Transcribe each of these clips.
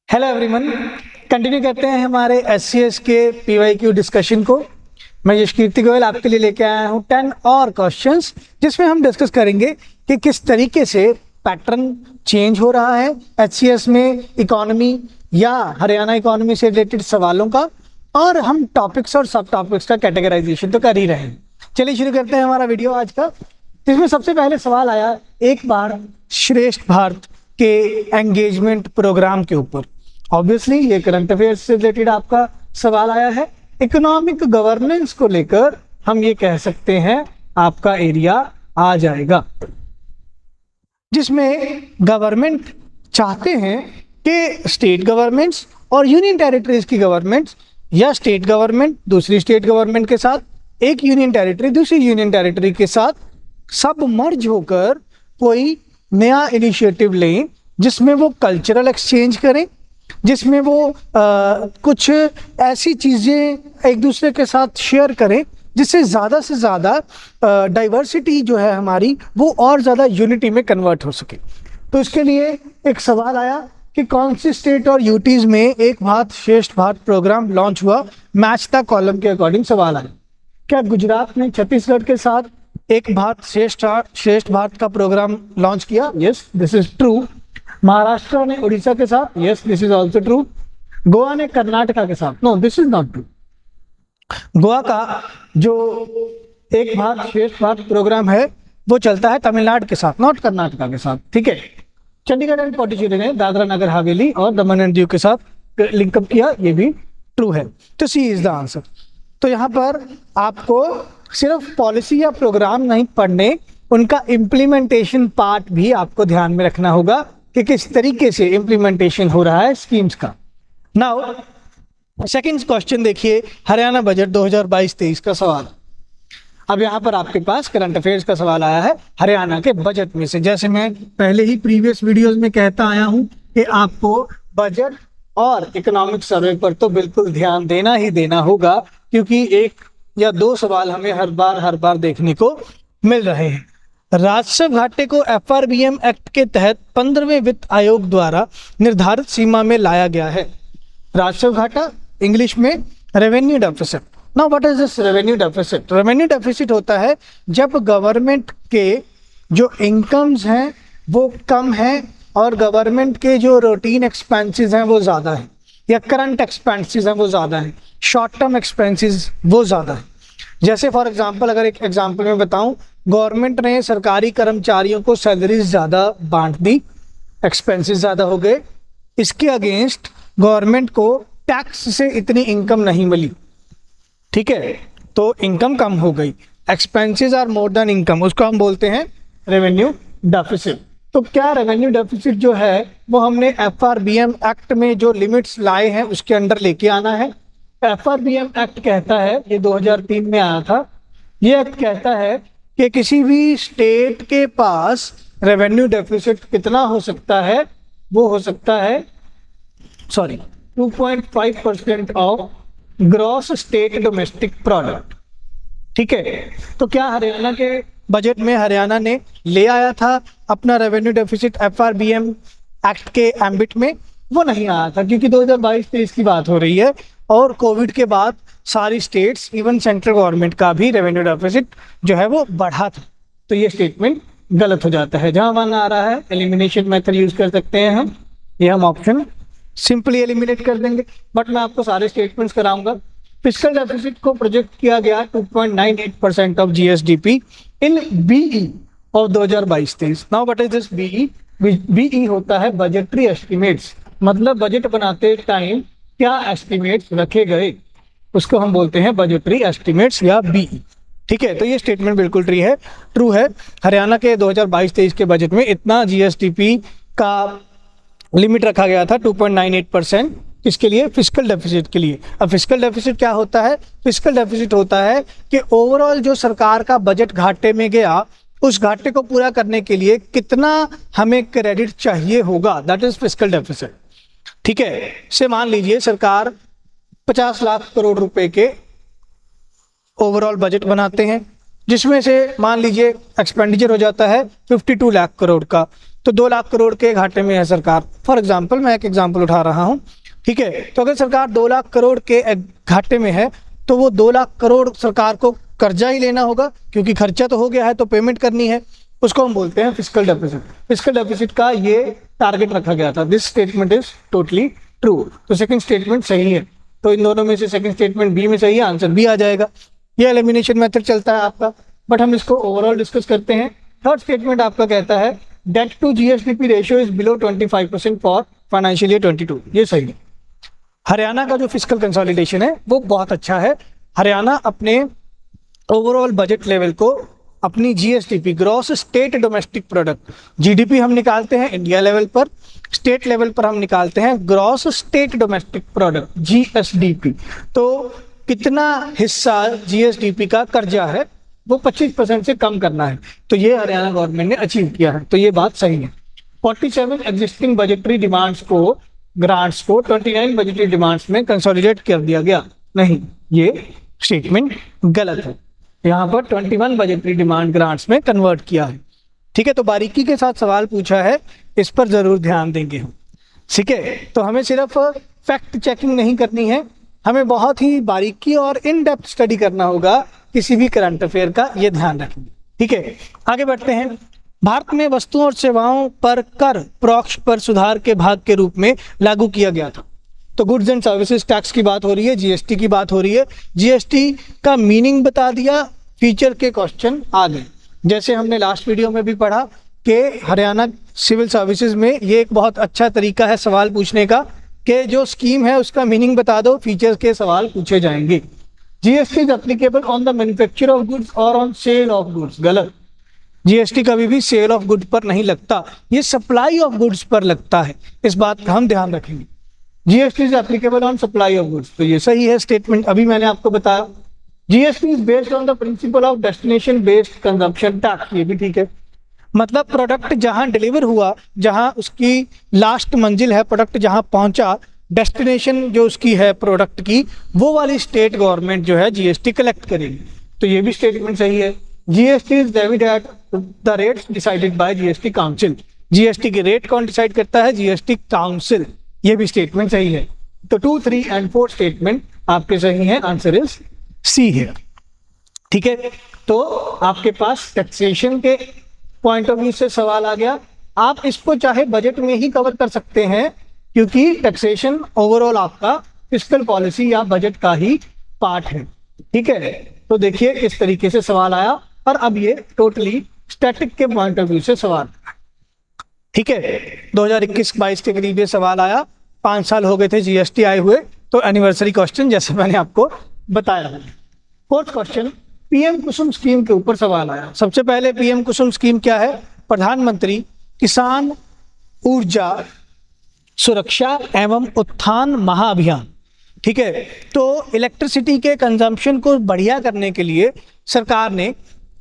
Hello everyone, continue करते हैं हमारे एससीएस के पीवाईक्यू डिस्कशन को। मैं यश कीर्ति गोयल आपके लिए लेके आया हूँ 10 और क्वेश्चंस, जिसमें हम डिस्कस करेंगे कि किस तरीके से पैटर्न चेंज हो रहा है एचसीएस में इकोनॉमी या हरियाणा इकोनॉमी से रिलेटेड सवालों का, और हम टॉपिक्स और सब टॉपिक्स का कैटेगराइजेशन तो कर ही रहे हैं। चलिए शुरू करते हैं हमारा वीडियो आज का। इसमें सबसे पहले सवाल आया एक बार श्रेष्ठ भारत के एंगेजमेंट प्रोग्राम के ऊपर। ऑब्वियसली ये करंट अफेयर्स से रिलेटेड आपका सवाल आया है। इकोनॉमिक गवर्नेंस को लेकर हम ये कह सकते हैं आपका एरिया आ जाएगा, जिसमें गवर्नमेंट चाहते हैं कि स्टेट गवर्नमेंट्स और यूनियन टेरिटरीज की गवर्नमेंट्स या स्टेट गवर्नमेंट दूसरी स्टेट गवर्नमेंट के साथ, एक यूनियन टेरिटरी दूसरी यूनियन टेरिटरी के साथ सब मर्ज होकर कोई नया इनिशिएटिव लें, जिसमें वो कल्चरल एक्सचेंज करें, जिसमें वो कुछ ऐसी चीज़ें एक दूसरे के साथ शेयर करें जिससे ज़्यादा से ज़्यादा डाइवर्सिटी जो है हमारी वो और ज़्यादा यूनिटी में कन्वर्ट हो सके। तो इसके लिए एक सवाल आया कि कौन सी स्टेट और यूटीज़ में एक भारत श्रेष्ठ भारत प्रोग्राम लॉन्च हुआ। मैच द कॉलम के अकॉर्डिंग सवाल आया। क्या गुजरात ने छत्तीसगढ़ के साथ एक भारत श्रेष्ठ भारत का प्रोग्राम लॉन्च किया? Yes, this is true. Maharashtra ने उड़ीसा के साथ? Yes, this is also true. Goa ने कर्नाटका के साथ? No, this is not true. Goa का जो एक भारत श्रेष्ठ भारत प्रोग्राम है वो चलता है तमिलनाडु के साथ, नॉट कर्नाटका के साथ। ठीक है। चंडीगढ़ एंड पौंडीचेरी ने दादरा नगर हवेली और दमन एंड दीव के साथ लिंकअप किया, ये भी ट्रू है। तो सी इज द आंसर। तो यहाँ पर आपको सिर्फ पॉलिसी या प्रोग्राम नहीं पढ़ने, उनका इम्प्लीमेंटेशन पार्ट भी आपको ध्यान में रखना होगा कि किस तरीके से इम्प्लीमेंटेशन हो रहा है स्कीम्स का। नाउ सेकंड क्वेश्चन देखिए, हरियाणा बजट 2022-23 का सवाल। अब यहाँ पर आपके पास करंट अफेयर्स का सवाल आया है हरियाणा के बजट में से। जैसे मैं पहले ही प्रीवियस वीडियोस में कहता आया हूँ कि आपको बजट और इकोनॉमिक सर्वे पर तो बिल्कुल ध्यान देना ही देना होगा, क्योंकि एक या दो सवाल हमें हर बार देखने को मिल रहे हैं। राजस्व घाटे को एफआरबीएम एक्ट के तहत 15वें वित्त आयोग द्वारा निर्धारित सीमा में लाया गया है। राजस्व घाटा इंग्लिश में revenue deficit. Now what is this revenue deficit? Revenue deficit होता है जब गवर्नमेंट के जो इनकम्स हैं वो कम है और गवर्नमेंट के जो रूटीन एक्सपेंसेस हैं वो ज़्यादा है, या करंट एक्सपेंसेस हैं वो ज़्यादा है, शॉर्ट टर्म एक्सपेंसेस वो ज़्यादा है। जैसे फॉर एग्जांपल, अगर एक एग्जांपल में बताऊं, गवर्नमेंट ने सरकारी कर्मचारियों को सैलरीज ज़्यादा बांट दी, एक्सपेंसेस ज़्यादा हो गए। इसके अगेंस्ट गवर्नमेंट को टैक्स से इतनी इनकम नहीं मिली। ठीक है, तो इनकम कम हो गई, expenses are more than income, उसको हम बोलते हैं रेवेन्यू डेफिसिट। तो क्या रेवेन्यू डेफिसिट जो है वो हमने एफआरबीएम एक्ट में जो लिमिट्स लाए हैं उसके अंडर लेके आना है। एफआरबीएम एक्ट कहता है, ये 2003 में आया था, ये एक्ट कहता है कि किसी भी स्टेट के पास रेवेन्यू डेफिसिट कितना हो सकता है, वो हो सकता है 2.5% of gross state domestic product. ठीक है, तो क्या हरियाणा के बजट में हरियाणा ने ले आया था अपना रेवेन्यू डेफिसिट एफआरबीएम एक्ट के एम्बिट में? वो नहीं आया था, क्योंकि 2022-23 की बात हो रही है और कोविड के बाद सारी स्टेट्स, इवन सेंट्रल गवर्नमेंट का भी रेवेन्यू डेफिसिट जो है वो बढ़ा था। तो ये स्टेटमेंट गलत हो जाता है। जहां वन आ रहा है एलिमिनेशन मेथड यूज कर सकते हैं हम, ये हम ऑप्शन सिंपली एलिमिनेट कर देंगे। बट मैं आपको सारे स्टेटमेंट्स कराऊंगा। फिस्कल डेफिसिट को प्रोजेक्ट किया गया 2.98% of GSDP in BE of 2022-23। Now what is this BE? BE होता है बजटरी एस्टिमेट्स, मतलब बजट बनाते टाइम क्या एस्टिमेट्स रखे गए, उसको हम बोलते हैं बजटरी एस्टिमेट्स या बीई। ठीक है, तो ये स्टेटमेंट बिल्कुल ट्रू है। हरियाणा के 2022-23 के बजट में इतना जीएसडीपी का लिमिट रखा गया था 2.98%। इसके लिए फिस्कल डेफिसिट के लिए। अब फिस्कल डेफिसिट क्या होता है? फिस्कल डेफिसिट होता है कि ओवरऑल जो सरकार का बजट घाटे में गया, उस घाटे को पूरा करने के लिए कितना हमें क्रेडिट चाहिए होगा, दैट इज फिस्कल डेफिसिट। ठीक है, से मान लीजिए सरकार 50 लाख करोड़ रुपए के ओवरऑल बजट बनाते हैं, जिसमें से मान लीजिए एक्सपेंडिचर हो जाता है 52 लाख करोड़ का, तो 2 लाख करोड़ के घाटे में है सरकार। फॉर एग्जाम्पल, मैं एक एग्जाम्पल उठा रहा हूँ, ठीक है। तो अगर सरकार 2 लाख करोड़ के घाटे में है तो वो 2 लाख करोड़ सरकार को कर्जा ही लेना होगा, क्योंकि खर्चा तो हो गया है तो पेमेंट करनी है। उसको हम बोलते हैं फिस्कल डेफिसिट। फिस्कल डेफिसिट का ये टारगेट रखा गया था। This statement is totally true. तो सेकंड स्टेटमेंट सही है। तो इन दोनों में से सेकंड स्टेटमेंट बी में सही है, आंसर बी आ जाएगा। ये एलिमिनेशन मेथड चलता है आपका, बट हम इसको ओवरऑल डिस्कस करते हैं। थर्ड स्टेटमेंट आपका कहता है debt to GSDP ratio is below 25% for financial year 22। ये सही है। हरियाणा का जो फिस्कल कंसोलिडेशन है वो बहुत अच्छा है। हरियाणा अपने ओवरऑल बजट लेवल को अपनी GSDP, gross state domestic product, GDP हम निकालते हैं इंडिया लेवल पर, स्टेट लेवल पर हम निकालते हैं gross state domestic product, GSDP. तो कितना हिस्सा जीएसडीपी का कर्जा है वो 25% से कम करना है, तो ये हरियाणा गवर्नमेंट ने अचीव किया है, तो ये बात सही है। 47 एग्जिस्टिंग बजटरी डिमांड्स को, ग्रांट्स को 29 बजटरी डिमांड्स में कंसोलिडेट कर दिया गया। नहीं, ये स्टेटमेंट गलत है। यहाँ पर 21 बजटरी डिमांड ग्रांट्स में कन्वर्ट किया है। ठीक है, तो बारीकी के साथ सवाल पूछा है, इस पर जरूर ध्यान देंगे हम। ठीक है, तो हमें सिर्फ फैक्ट चेकिंग नहीं करनी है, हमें बहुत ही बारीकी और इन डेप्थ स्टडी करना होगा किसी भी करंट अफेयर का, ये ध्यान रखेंगे। ठीक है, आगे बढ़ते हैं। भारत में वस्तुओं और सेवाओं पर कर प्रोक्ष पर सुधार के भाग के रूप में लागू किया गया था। तो गुड्स एंड सर्विसेज टैक्स की बात हो रही है, जीएसटी की बात हो रही है। जीएसटी का मीनिंग बता दिया, फीचर के क्वेश्चन आ गए। जैसे हमने लास्ट वीडियो में भी पढ़ा कि हरियाणा सिविल सर्विसेज में ये एक बहुत अच्छा तरीका है सवाल पूछने का कि जो स्कीम है उसका मीनिंग बता दो, फीचर्स के सवाल पूछे जाएंगे। GST is applicable on the manufacture of goods और ऑन सेल ऑफ गुड्स। गलत, जीएसटी कभी भी सेल ऑफ गुड्स पर नहीं लगता, ये सप्लाई ऑफ गुड्स पर लगता है, इस बात का हम ध्यान रखेंगे। GST is applicable on supply of goods, तो ये सही है स्टेटमेंट, अभी मैंने आपको बताया। GST is based on the principle of destination based consumption tax, ये भी ठीक है। मतलब प्रोडक्ट जहां डिलीवर हुआ, जहां उसकी लास्ट मंजिल है, प्रोडक्ट जहां पहुंचा, डेस्टिनेशन जो उसकी है प्रोडक्ट की, वो वाली स्टेट गवर्नमेंट जो है जीएसटी कलेक्ट करेगी, तो ये भी स्टेटमेंट सही है। GST is levied at the rates decided by GST council. GST की रेट कौन डिसाइड करता है? जीएसटी काउंसिल, ये भी स्टेटमेंट सही है। तो 2, 3 एंड 4 स्टेटमेंट आपके सही है, आंसर इज सी है। ठीक है, तो आपके पास टैक्सेशन के पॉइंट ऑफ व्यू से सवाल आ गया। आप इसको चाहे बजट में ही कवर कर सकते हैं, क्योंकि टैक्सेशन ओवरऑल आपका फिस्कल पॉलिसी या बजट का ही पार्ट है। ठीक है, तो देखिए किस तरीके से सवाल आया, और अब ये टोटली स्टैटिक के पॉइंट ऑफ व्यू से सवाल। ठीक है, 2021-22 के करीब ये सवाल आया, 5 साल हो गए थे जीएसटी आए हुए, तो एनिवर्सरी क्वेश्चन जैसे मैंने आपको बताया है। फोर्थ क्वेश्चन, पीएम कुसुम स्कीम के ऊपर सवाल आया। सबसे पहले पीएम कुसुम स्कीम क्या है? प्रधानमंत्री किसान ऊर्जा सुरक्षा एवं उत्थान महाअभियान। ठीक है, तो इलेक्ट्रिसिटी के कंजम्पशन को बढ़िया करने के लिए सरकार ने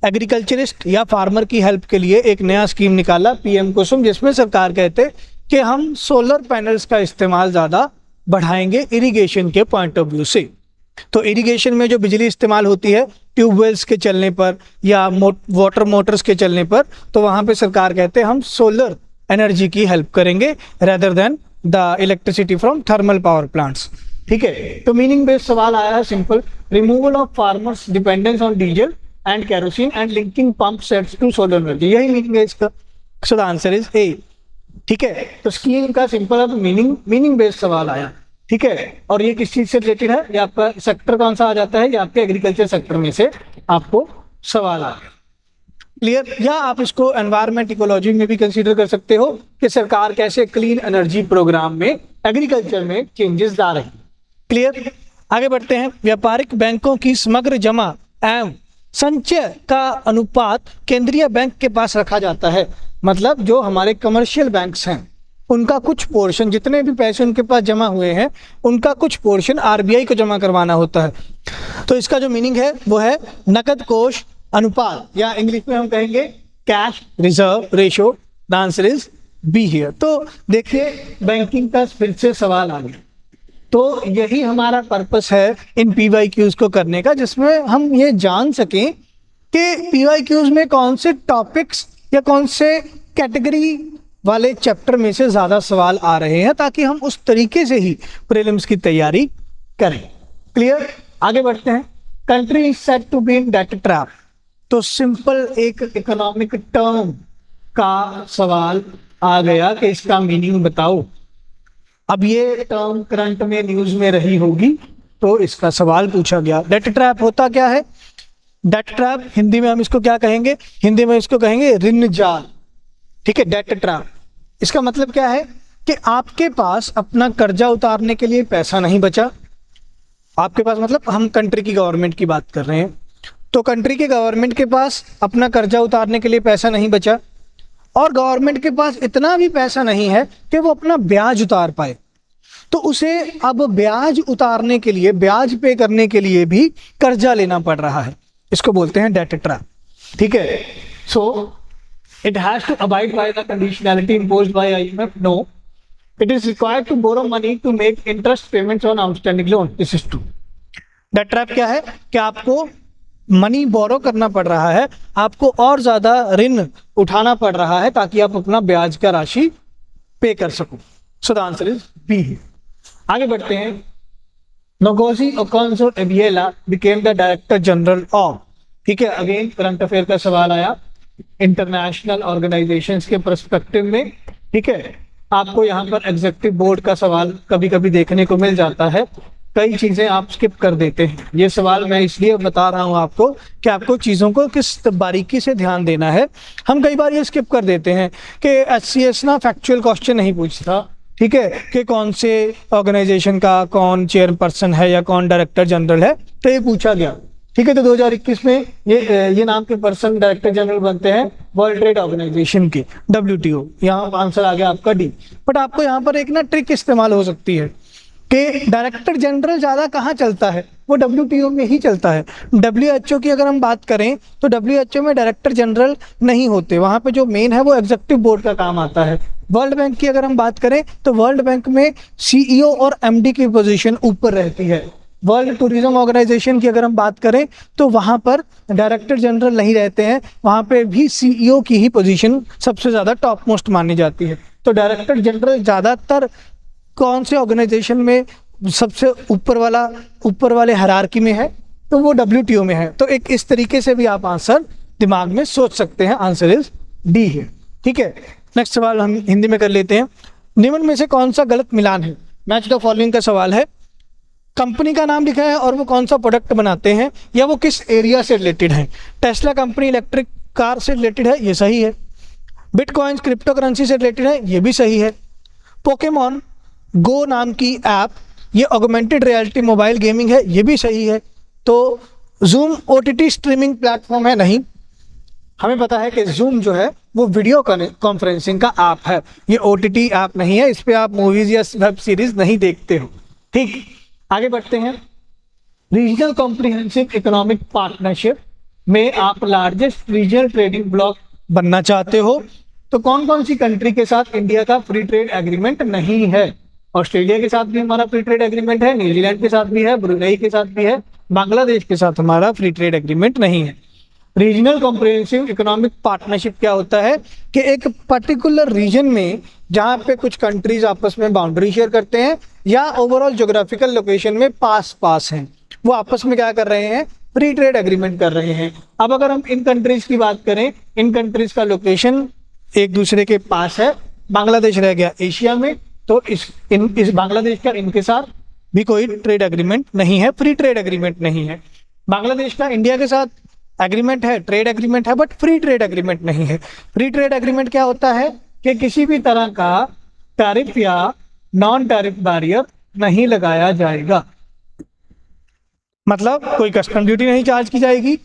एग्रीकल्चरिस्ट या फार्मर की हेल्प के लिए एक नया स्कीम निकाला, पीएम कुसुम, जिसमें सरकार कहते कि हम सोलर पैनल्स का इस्तेमाल ज़्यादा बढ़ाएंगे इरिगेशन के पॉइंट ऑफ व्यू से। तो इरिगेशन में जो बिजली इस्तेमाल होती है ट्यूबवेल्स के चलने पर या वाटर मोटर्स के चलने पर, तो वहाँ पे सरकार कहते हैं हम सोलर एनर्जी की हेल्प करेंगे rather than the electricity from thermal power plants. ठीक है, तो मीनिंग बेस्ड सवाल आया है, simple, removal of farmers dependence on diesel and kerosene and linking pump sets to solar energy, यही मीनिंग है इसका। So the answer is A. ठीक है, तो स्कीम का सिंपल अब मीनिंग बेस्ड सवाल आया। ठीक है, और ये किस चीज से रिलेटेड है? ये आपका सेक्टर कौन सा आ जाता है? ये आपके एग्रीकल्चर सेक्टर में से आपको सवाल आ गया। क्लियर? या आप इसको एनवायरमेंट इकोलॉजी में भी कंसीडर कर सकते हो कि सरकार कैसे क्लीन एनर्जी प्रोग्राम में एग्रीकल्चर में चेंजेस ला रही है। क्लियर? आगे बढ़ते हैं। व्यापारिक बैंकों की समग्र जमा एवं संचय का अनुपात केंद्रीय बैंक के पास रखा जाता है। मतलब जो हमारे कमर्शियल बैंक्स हैं उनका कुछ पोर्शन, जितने भी पैसे उनके पास जमा हुए हैं उनका कुछ पोर्शन आरबीआई को जमा करवाना होता है। तो इसका जो मीनिंग है वो है नकद कोष अनुपात, या इंग्लिश में हम कहेंगे cash reserve ratio. The answer is be here. तो देखिए बैंकिंग का फिर से सवाल आ गया, तो यही हमारा पर्पस है इन पीवाईक्यूज को करने का, जिसमें हम ये जान सकें कि पीवाईक्यूज में कौन से टॉपिक्स या कौन से कैटेगरी वाले चैप्टर में से ज़्यादा सवाल आ रहे हैं, ताकि हम उस तरीके से ही प्रीलिम्स की तैयारी करें। क्लियर? आगे बढ़ते हैं। Country is said to be in debt trap. तो सिंपल एक इकोनॉमिक टर्म का सवाल आ गया कि इसका मीनिंग बताओ। अब ये टर्म करंट में न्यूज में रही होगी, तो इसका सवाल पूछा गया। डेट ट्रैप होता क्या है? डेट ट्रैप हिंदी में हम इसको क्या कहेंगे? हिंदी में इसको कहेंगे ऋण जाल। ठीक है, डेट ट्रैप। इसका मतलब क्या है कि आपके पास अपना कर्जा उतारने के लिए पैसा नहीं बचा। आपके पास मतलब हम कंट्री की गवर्नमेंट की बात कर रहे हैं, तो कंट्री के गवर्नमेंट के पास अपना कर्जा उतारने के लिए पैसा नहीं बचा, और गवर्नमेंट के पास इतना भी पैसा नहीं है कि वो अपना ब्याज उतार पाए, तो उसे अब ब्याज उतारने के लिए, ब्याज पे करने के लिए भी कर्जा लेना पड़ रहा है। इसको बोलते हैं डेट ट्रैप। ठीक है, so it has to abide by the conditionality imposed by IMF. No, it is required to borrow money to make interest payments on outstanding loan. This is true. Debt trap क्या है कि आपको money borrow करना पड़ रहा है, आपको और ज्यादा ऋण उठाना पड़ रहा है ताकि आप अपना ब्याज का राशि पे कर सको। So the answer is B. आगे बढ़ते हैं। Ngozi Okonjo Iweala became the director general of. ठीक है, अगेन करंट अफेयर का सवाल आया इंटरनेशनल ऑर्गेनाइजेशंस के पर्सपेक्टिव में। ठीक है, आपको यहाँ पर एग्जीक्यूटिव बोर्ड का सवाल कभी कभी देखने को मिल जाता है, कई चीजें आप स्किप कर देते हैं। ये सवाल मैं इसलिए बता रहा हूँ आपको कि आपको चीज़ों को किस बारीकी से ध्यान देना है। हम कई बार ये स्किप कर देते हैं कि एचसीएस ना फैक्चुअल क्वेश्चन नहीं पूछता। ठीक है, कि कौन से ऑर्गेनाइजेशन का कौन चेयरपर्सन है या कौन डायरेक्टर जनरल है, तो ये पूछा गया। ठीक है, तो 2021 में ये नाम के पर्सन डायरेक्टर जनरल बनते हैं वर्ल्ड ट्रेड ऑर्गेनाइजेशन के, WTO। यहाँ आंसर आ गया आपका डी। बट आपको यहाँ पर एक ना ट्रिक इस्तेमाल हो सकती है कि डायरेक्टर जनरल ज़्यादा कहाँ चलता है, वो WTO में ही चलता है। WHO की अगर हम बात करें तो WHO में डायरेक्टर जनरल नहीं होते, वहाँ पे जो मेन है वो एग्जीक्यूटिव बोर्ड का काम आता है। वर्ल्ड बैंक की अगर हम बात करें तो वर्ल्ड बैंक में CEO और MD की पोजीशन ऊपर रहती है। वर्ल्ड टूरिज्म ऑर्गेनाइजेशन की अगर हम बात करें तो वहाँ पर डायरेक्टर जनरल नहीं रहते हैं, वहाँ पे भी CEO की ही पोजीशन सबसे ज़्यादा टॉप मोस्ट मानी जाती है। तो डायरेक्टर जनरल ज़्यादातर कौन से ऑर्गेनाइजेशन में सबसे ऊपर वाले हायरार्की में है, तो वो WTO में है। तो एक इस तरीके से भी आप आंसर दिमाग में सोच सकते हैं। आंसर इज डी है। ठीक है, नेक्स्ट सवाल हम हिंदी में कर लेते हैं। निम्न में से कौन सा गलत मिलान है? मैच द फॉलोइंग का सवाल है। कंपनी का नाम लिखा है और वो कौन सा प्रोडक्ट बनाते हैं या वो किस एरिया से रिलेटेड है। टेस्ला कंपनी इलेक्ट्रिक कार से रिलेटेड है, ये सही है। बिटकॉइंस क्रिप्टो करेंसी से रिलेटेड है, ये भी सही है। पोकेमॉन गो नाम की ऐप ये ऑगमेंटेड रियलिटी मोबाइल गेमिंग है, ये भी सही है। तो जूम OTT स्ट्रीमिंग प्लेटफॉर्म है, नहीं। हमें पता है कि जूम जो है वो वीडियो कॉन्फ्रेंसिंग का ऐप है, ये OTT ऐप नहीं है, इस पे आप मूवीज या वेब सीरीज नहीं देखते हो। ठीक, आगे बढ़ते हैं। रीजनल कॉम्प्रिहेंसिव इकोनॉमिक पार्टनरशिप में आप लार्जेस्ट रीजनल ट्रेडिंग ब्लॉक बनना चाहते हो, तो कौन कौन सी कंट्री के साथ इंडिया का फ्री ट्रेड एग्रीमेंट नहीं है? ऑस्ट्रेलिया के साथ भी हमारा फ्री ट्रेड एग्रीमेंट है, न्यूजीलैंड के साथ भी है, ब्रुनेई के साथ भी है, बांग्लादेश के साथ हमारा फ्री ट्रेड एग्रीमेंट नहीं है। रीजनल कॉम्प्रिहेंसिव इकोनॉमिक पार्टनरशिप क्या होता है कि एक पर्टिकुलर रीजन में जहाँ पे कुछ कंट्रीज आपस में बाउंड्री शेयर करते हैं या ओवरऑल ज्योग्राफिकल लोकेशन में पास हैं, वो आपस में क्या कर रहे हैं? फ्री ट्रेड एग्रीमेंट कर रहे हैं। अब अगर हम इन कंट्रीज की बात करें, इन कंट्रीज का लोकेशन एक दूसरे के पास है। बांग्लादेश रह गया एशिया में, तो इस बांग्लादेश का इनके साथ भी कोई ट्रेड एग्रीमेंट नहीं है, फ्री ट्रेड एग्रीमेंट नहीं है। बांग्लादेश का इंडिया के साथ एग्रीमेंट है, ट्रेड एग्रीमेंट है, बट फ्री ट्रेड एग्रीमेंट नहीं है। फ्री ट्रेड एग्रीमेंट क्या होता है कि किसी भी तरह का टैरिफ या नॉन टैरिफ बैरियर नहीं लगाया जाएगा। मतलब कोई कस्टम ड्यूटी नहीं चार्ज की जाएगी,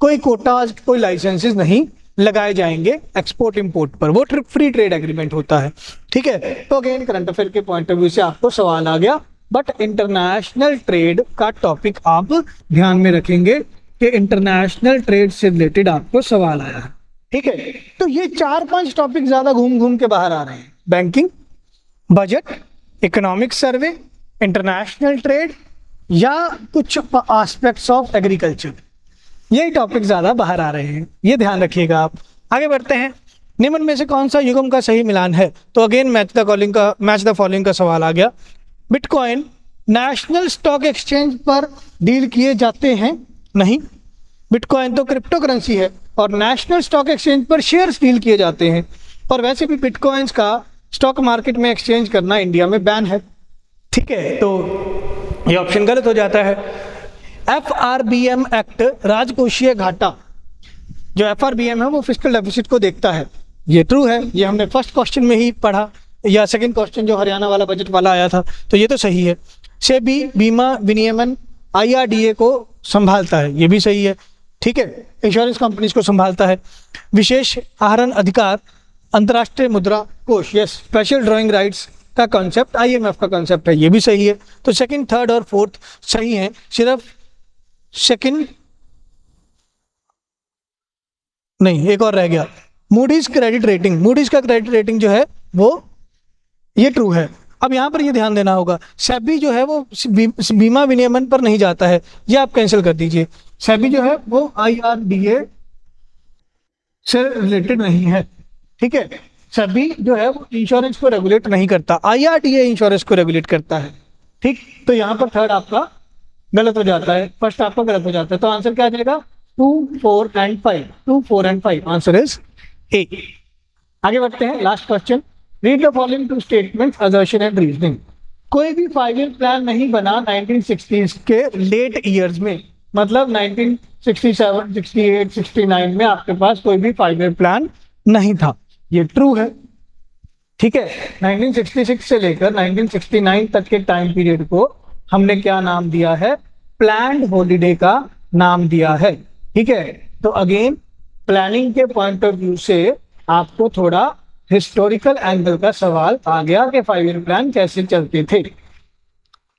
कोई कोटाज, कोई लाइसेंसेस नहीं लगाए जाएंगे एक्सपोर्ट इंपोर्ट पर, वो फ्री ट्रेड एग्रीमेंट होता है। ठीक है, तो अगेन करंट अफेयर के पॉइंट ऑफ व्यू से आपको सवाल आ गया, बट इंटरनेशनल ट्रेड का टॉपिक आप ध्यान में रखेंगे कि इंटरनेशनल ट्रेड से रिलेटेड आपको सवाल आया है। ठीक है, तो ये 4-5 टॉपिक ज्यादा घूम घूम के बाहर आ रहे हैं। Banking, budget, economic survey, international trade या कुछ एस्पेक्ट्स ऑफ एग्रीकल्चर, यही टॉपिक ज्यादा बाहर आ रहे हैं, ये ध्यान रखिएगा आप। आगे बढ़ते हैं। निम्न में से कौन सा युग्म का सही मिलान है? तो अगेन मैच द फॉलोइंग का सवाल आ गया। बिटकॉइन नेशनल स्टॉक एक्सचेंज पर डील किए जाते हैं? नहीं, बिटकॉइन तो क्रिप्टो करेंसी है और नेशनल स्टॉक एक्सचेंज पर शेयर्स डील किए जाते हैं। और वैसे भी बिटकॉइंस का स्टॉक मार्केट में एक्सचेंज करना इंडिया में बैन है। ठीक है, तो ये ऑप्शन गलत हो जाता है। FRBM एक्ट राजकोषीय घाटा, जो FRBM है वो फिस्कल डेफिसिट को देखता है, ये ट्रू है। ये हमने फर्स्ट क्वेश्चन में ही पढ़ा, या सेकंड क्वेश्चन जो हरियाणा वाला बजट वाला आया था, तो ये तो सही है। सेबी बीमा विनियमन IRDA को संभालता है, ये भी सही है। ठीक है, इंश्योरेंस कंपनीज को संभालता है। विशेष आहरण अधिकार अंतर्राष्ट्रीय मुद्रा कोष, यस। स्पेशल ड्राइंग राइट्स का कॉन्सेप्ट IMF का कॉन्सेप्ट है, ये भी सही है। तो सेकंड, थर्ड और फोर्थ सही है, सिर्फ सेकंड नहीं, एक और रह गया। मूडीज क्रेडिट रेटिंग, मूडीज का क्रेडिट रेटिंग जो है वो ये ट्रू है। अब यहाँ पर ये ध्यान देना होगा, सेबी जो है वो बीमा विनियमन पर नहीं जाता है, ये आप कैंसिल कर दीजिए। सेबी जो है वो IRDA से रिलेटेड नहीं है। ठीक है, सेबी जो है वो इंश्योरेंस को रेगुलेट नहीं करता, IRDA इंश्योरेंस को रेगुलेट करता है। ठीक, तो यहाँ पर थर्ड आपका गलत हो जाता है, फर्स्ट आपका गलत हो जाता है। तो आंसर क्या आ जाएगा? 2, 4 एंड 5। 2, 4 एंड 5 आंसर इज ए। आगे बढ़ते हैं, last question. Read the following two statements, assertion and reasoning. कोई भी 5 ईयर प्लान नहीं बना 1960s के लेट ईयर्स में, मतलब 1967, 68, 69 में आपके पास कोई भी 5 ईयर प्लान नहीं था, ये ट्रू है। ठीक है, 1966 से लेकर 1969 तक के टाइम पीरियड को हमने क्या नाम दिया है? प्लान्ड हॉलीडे का नाम दिया है। ठीक है, तो अगेन प्लानिंग के पॉइंट ऑफ व्यू से आपको थोड़ा हिस्टोरिकल एंगल का सवाल आ गया कि 5 ईयर प्लान कैसे चलते थे।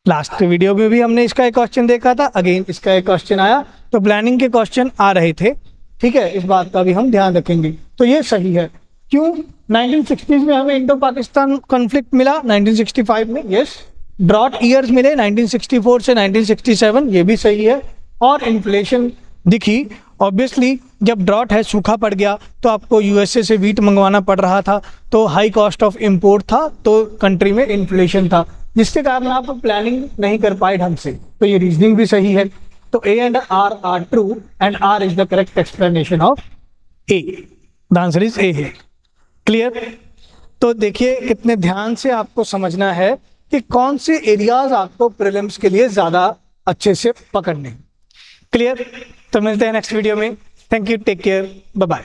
लास्ट वीडियो में भी हमने इसका एक क्वेश्चन देखा था, अगेन इसका एक क्वेश्चन आया, तो प्लानिंग के क्वेश्चन आ रहे थे। ठीक है, इस बात का भी हम ध्यान रखेंगे। तो ये सही है। क्यों 1960s में हमें इंडो पाकिस्तान कॉन्फ्लिक्ट मिला, 1965 में, यस। ड्रॉट ईयर्स मिले 1964 से 1967, ये भी सही है। और इन्फ्लेशन दिखी, ऑब्वियसली जब ड्रॉट है, सूखा पड़ गया, तो आपको USA से वीट मंगवाना पड़ रहा था, तो हाई कॉस्ट ऑफ इंपोर्ट था, तो कंट्री में इन्फ्लेशन था, जिसके कारण आप प्लानिंग नहीं कर पाए ढंग से। तो ये रीजनिंग भी सही है। तो A and R are true and R is the correct explanation of A। The answer is A है। क्लियर? तो देखिए कितने ध्यान से आपको समझना है कि कौन से एरियाज आपको प्रीलिम्स के लिए ज्यादा अच्छे से पकड़ने। क्लियर? तो मिलते हैं नेक्स्ट वीडियो में। Thank you, take care, bye bye.